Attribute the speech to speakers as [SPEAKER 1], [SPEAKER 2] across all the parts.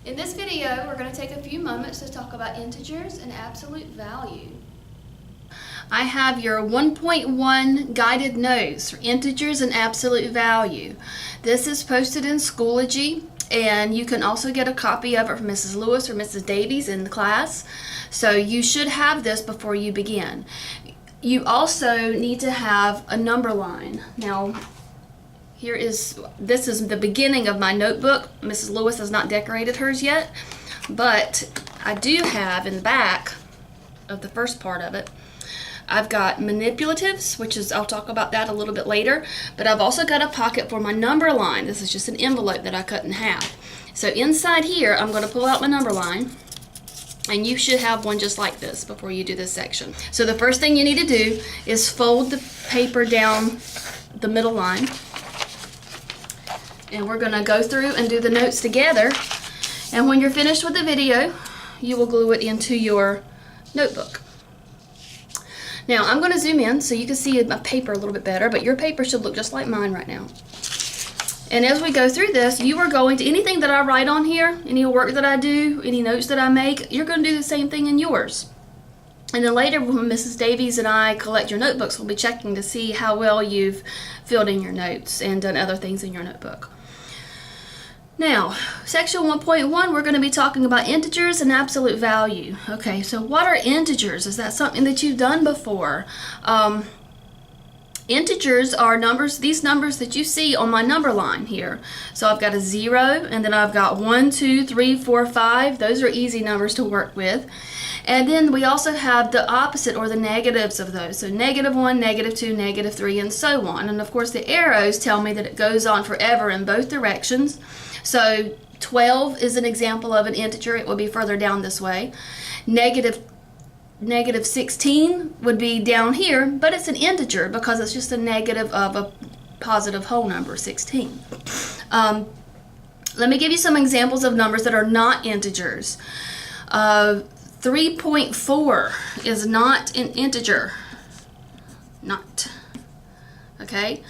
[SPEAKER 1] In this video, we're going to take a few moments to talk about integers and absolute value. I have your 1.1 guided notes for integers and absolute value. This is posted in Schoology, and you can also get a copy of it from Mrs. Lewis or Mrs. Davies in the class. So you should have this before you begin. You also need to have a number line. Now, this is the beginning of my notebook. Mrs. Lewis has not decorated hers yet, but I do have in the back of the first part of it, I've got manipulatives, which is, I'll talk about that a little bit later, but I've also got a pocket for my number line. This is just an envelope that I cut in half. So inside here, I'm going to pull out my number line, and you should have one just like this before you do this section. So the first thing you need to do is fold the paper down the middle line, and we're going to go through and do the notes together, and when you're finished with the video, you will glue it into your notebook. Now I'm going to zoom in so you can see my paper a little bit better, but your paper should look just like mine right now. And as we go through this, you are going to, anything that I write on here, any work that I do, any notes that I make, you're going to do the same thing in yours. And then later when Mrs. Davies and I collect your notebooks, we'll be checking to see how well you've filled in your notes and done other things in your notebook. Now, section 1.1, we're going to be talking about integers and absolute value. Okay, so what are integers? Is that something that you've done before? Integers are numbers, these numbers that you see on my number line here. So I've got a 0, and then I've got 1, 2, 3, 4, 5. Those are easy numbers to work with. And then we also have the opposite or the negatives of those. So -1, -2, -3, and so on. And of course the arrows tell me that it goes on forever in both directions. So 12 is an example of an integer. It will be further down this way. Negative 16 would be down here, but it's an integer because it's just a negative of a positive whole number, 16. Let me give you some examples of numbers that are not integers. 3.4 is not an integer. Not. Okay?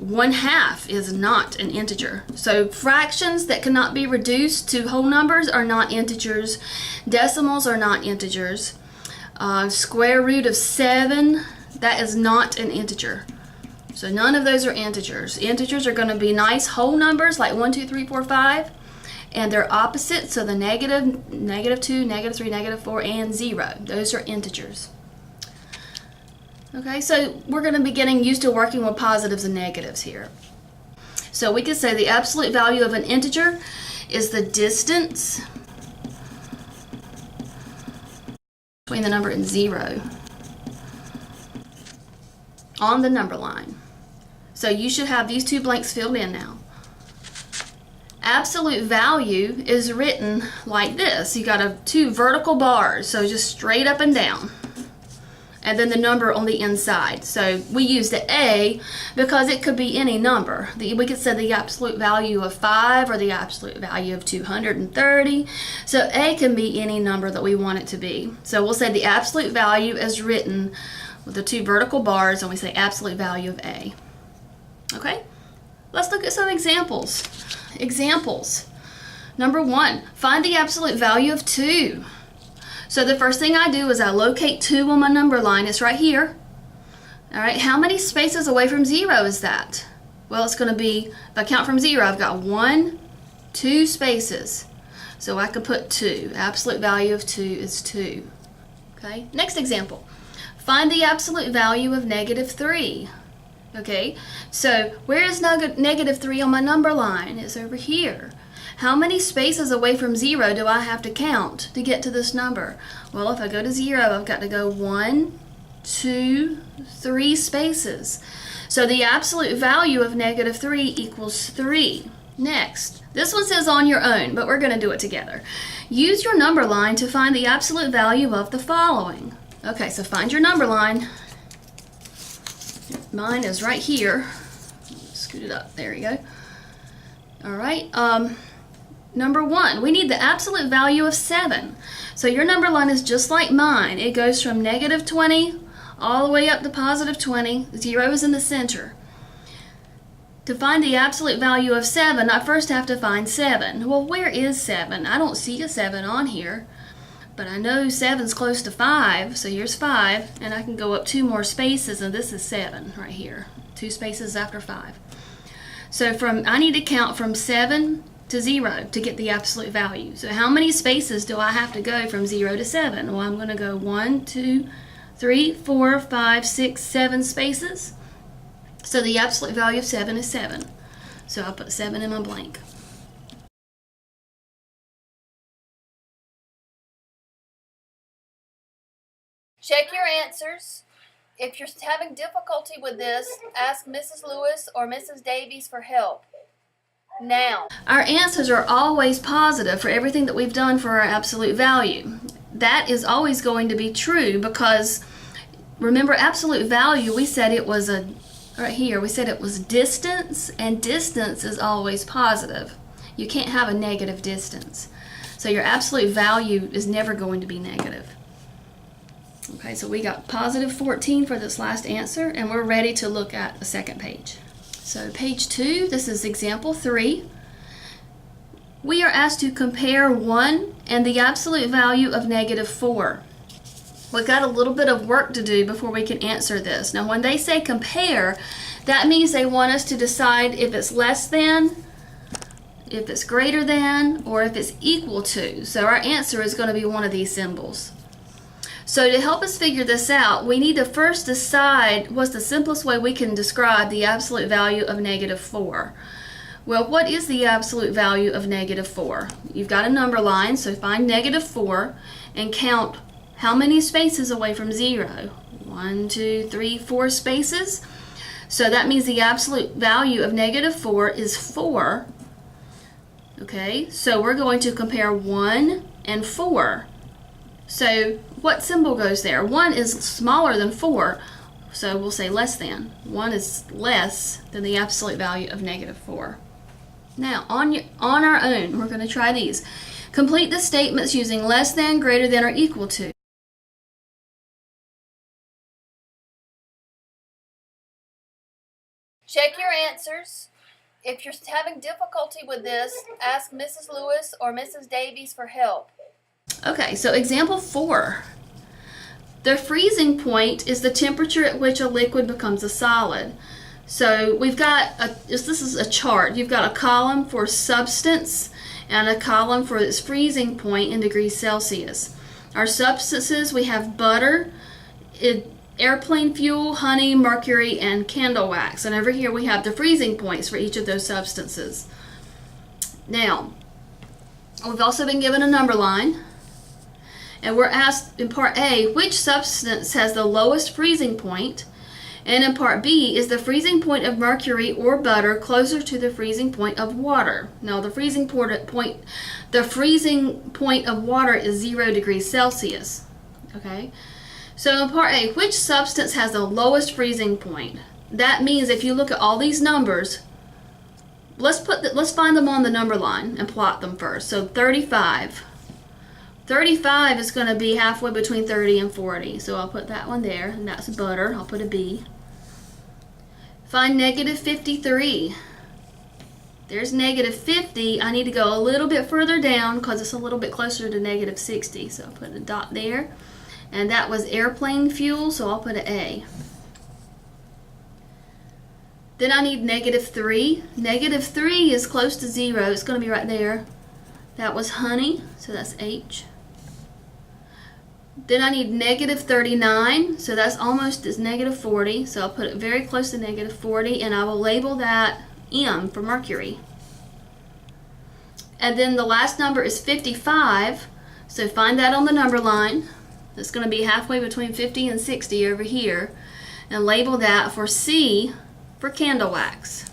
[SPEAKER 1] 1/2 is not an integer. So fractions that cannot be reduced to whole numbers are not integers. Decimals are not integers. Square root of 7, that is not an integer. So none of those are integers. Integers are going to be nice whole numbers like 1, 2, 3, 4, 5. And they're opposite, so the negative, -2, -3, -4, and 0. Those are integers. Okay, so we're going to be getting used to working with positives and negatives here. So we could say the absolute value of an integer is the distance between the number and 0 on the number line. So you should have these two blanks filled in now. Absolute value is written like this. You got two vertical bars, so just straight up and down. And then the number on the inside. So we use the A because it could be any number. We could say the absolute value of 5 or the absolute value of 230. So A can be any number that we want it to be. So we'll say the absolute value is written with the two vertical bars, and we say absolute value of A. Okay? Let's look at some examples. Examples. Number 1, find the absolute value of 2. So the first thing I do is I locate 2 on my number line. It's right here. All right, how many spaces away from 0 is that? Well, it's going to be, if I count from 0, I've got 1, 2 spaces. So I could put 2. Absolute value of 2 is 2. Okay, next example. Find the absolute value of -3. Okay, so where is -3 on my number line? It's over here. How many spaces away from 0 do I have to count to get to this number? Well, if I go to 0, I've got to go 1, 2, 3 spaces. So the absolute value of -3 equals 3. Next, this one says on your own, but we're going to do it together. Use your number line to find the absolute value of the following. Okay, so find your number line. Mine is right here. Scoot it up. There you go. All right. Number 1, we need the absolute value of 7. So your number line is just like mine. It goes from -20 all the way up to +20. 0 is in the center. To find the absolute value of 7, I first have to find 7. Well, where is 7? I don't see a 7 on here, but I know 7's close to 5, so here's 5, and I can go up 2 more spaces, and this is 7 right here, 2 spaces after 5. So I need to count from 7 to 0 to get the absolute value. So how many spaces do I have to go from 0 to 7? Well, I'm going to go 1, 2, 3, 4, 5, 6, 7 spaces. So the absolute value of 7 is 7. So I'll put 7 in my blank. Check your answers. If you're having difficulty with this, ask Mrs. Lewis or Mrs. Davies for help. Now, our answers are always positive for everything that we've done for our absolute value. That is always going to be true because, remember, absolute value, we said it was right here, we said it was distance, and distance is always positive. You can't have a negative distance. So your absolute value is never going to be negative. Okay, so we got positive 14 for this last answer, and we're ready to look at the second page. So page 2, this is example 3. We are asked to compare 1 and the absolute value of -4. We've got a little bit of work to do before we can answer this. Now, when they say compare, that means they want us to decide if it's less than, if it's greater than, or if it's equal to. So our answer is going to be one of these symbols. So to help us figure this out, we need to first decide what's the simplest way we can describe the absolute value of -4. Well, what is the absolute value of -4? You've got a number line, so find -4 and count how many spaces away from 0? 1, 2, 3, 4 spaces. So that means the absolute value of -4 is 4. Okay, so we're going to compare 1 and 4. So what symbol goes there? 1 is smaller than 4, so we'll say less than. 1 is less than the absolute value of -4. Now, on our own, we're going to try these. Complete the statements using less than, greater than, or equal to. Check your answers. If you're having difficulty with this, ask Mrs. Lewis or Mrs. Davies for help. Okay, so example 4. The freezing point is the temperature at which a liquid becomes a solid. So we've got, this is a chart. You've got a column for substance and a column for its freezing point in degrees Celsius. Our substances, we have butter, airplane fuel, honey, mercury, and candle wax. And over here we have the freezing points for each of those substances. Now, we've also been given a number line. And we're asked in part A, which substance has the lowest freezing point? And in part B, is the freezing point of mercury or butter closer to the freezing point of water? Now, the freezing point of water is 0 degrees Celsius. Okay? So in part A, which substance has the lowest freezing point? That means if you look at all these numbers, let's find them on the number line and plot them first. So 35. 35 is going to be halfway between 30 and 40. So I'll put that one there, and that's butter. I'll put a B. Find -53. There's -50. I need to go a little bit further down because it's a little bit closer to -60. So I'll put a dot there. And that was airplane fuel, so I'll put an A. Then I need -3. -3 is close to 0. It's going to be right there. That was honey, so that's H. Then I need -39, so that's almost as -40, so I'll put it very close to -40, and I will label that M for mercury. And then the last number is 55, so find that on the number line. It's going to be halfway between 50 and 60 over here, and label that for C for candle wax.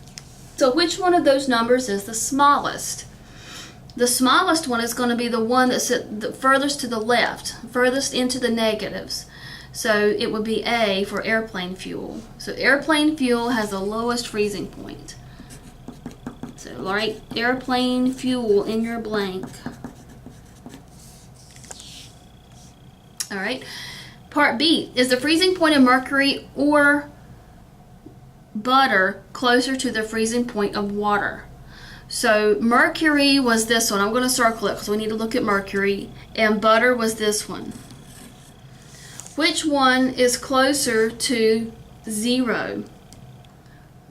[SPEAKER 1] So which one of those numbers is the smallest? The smallest one is going to be the one that's at the furthest to the left, furthest into the negatives. So it would be A for airplane fuel. So airplane fuel has the lowest freezing point. So write airplane fuel in your blank. All right. Part B, is the freezing point of mercury or butter closer to the freezing point of water? So mercury was this one. I'm going to circle it because we need to look at mercury. And butter was this one. Which one is closer to 0?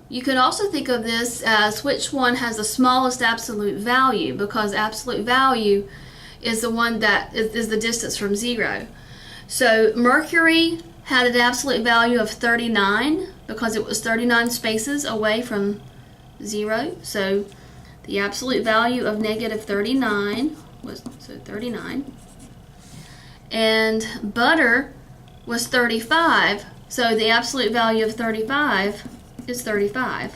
[SPEAKER 1] You could also think of this as which one has the smallest absolute value, because absolute value is the one that is the distance from 0. So mercury had an absolute value of 39 because it was 39 spaces away from 0. So the absolute value of negative 39 was 39. And butter was 35. So the absolute value of 35 is 35.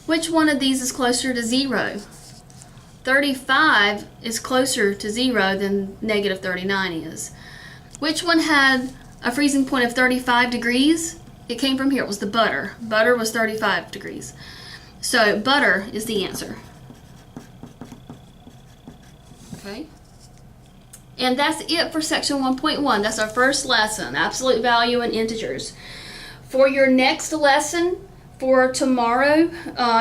[SPEAKER 1] Which one of these is closer to 0? 35 is closer to 0 than negative 39 is. Which one had a freezing point of 35 degrees? It came from here. It was the butter. Butter was 35 degrees. So butter is the answer. Okay. And that's it for section 1.1. That's our first lesson, absolute value and integers. For your next lesson, for tomorrow,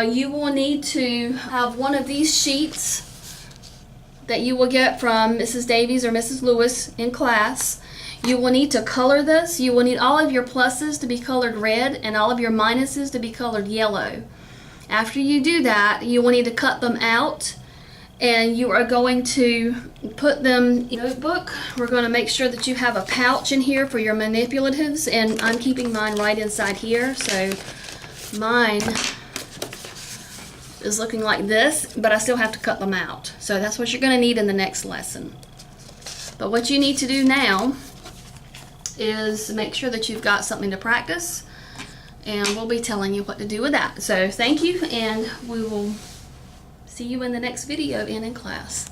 [SPEAKER 1] you will need to have one of these sheets that you will get from Mrs. Davies or Mrs. Lewis in class. You will need to color this. You will need all of your pluses to be colored red and all of your minuses to be colored yellow. After you do that, you will need to cut them out, and you are going to put them in a notebook. We're going to make sure that you have a pouch in here for your manipulatives, and I'm keeping mine right inside here. So mine is looking like this, but I still have to cut them out. So that's what you're going to need in the next lesson. But what you need to do now is make sure that you've got something to practice, and we'll be telling you what to do with that. So thank you, and we will see you in the next video and in class.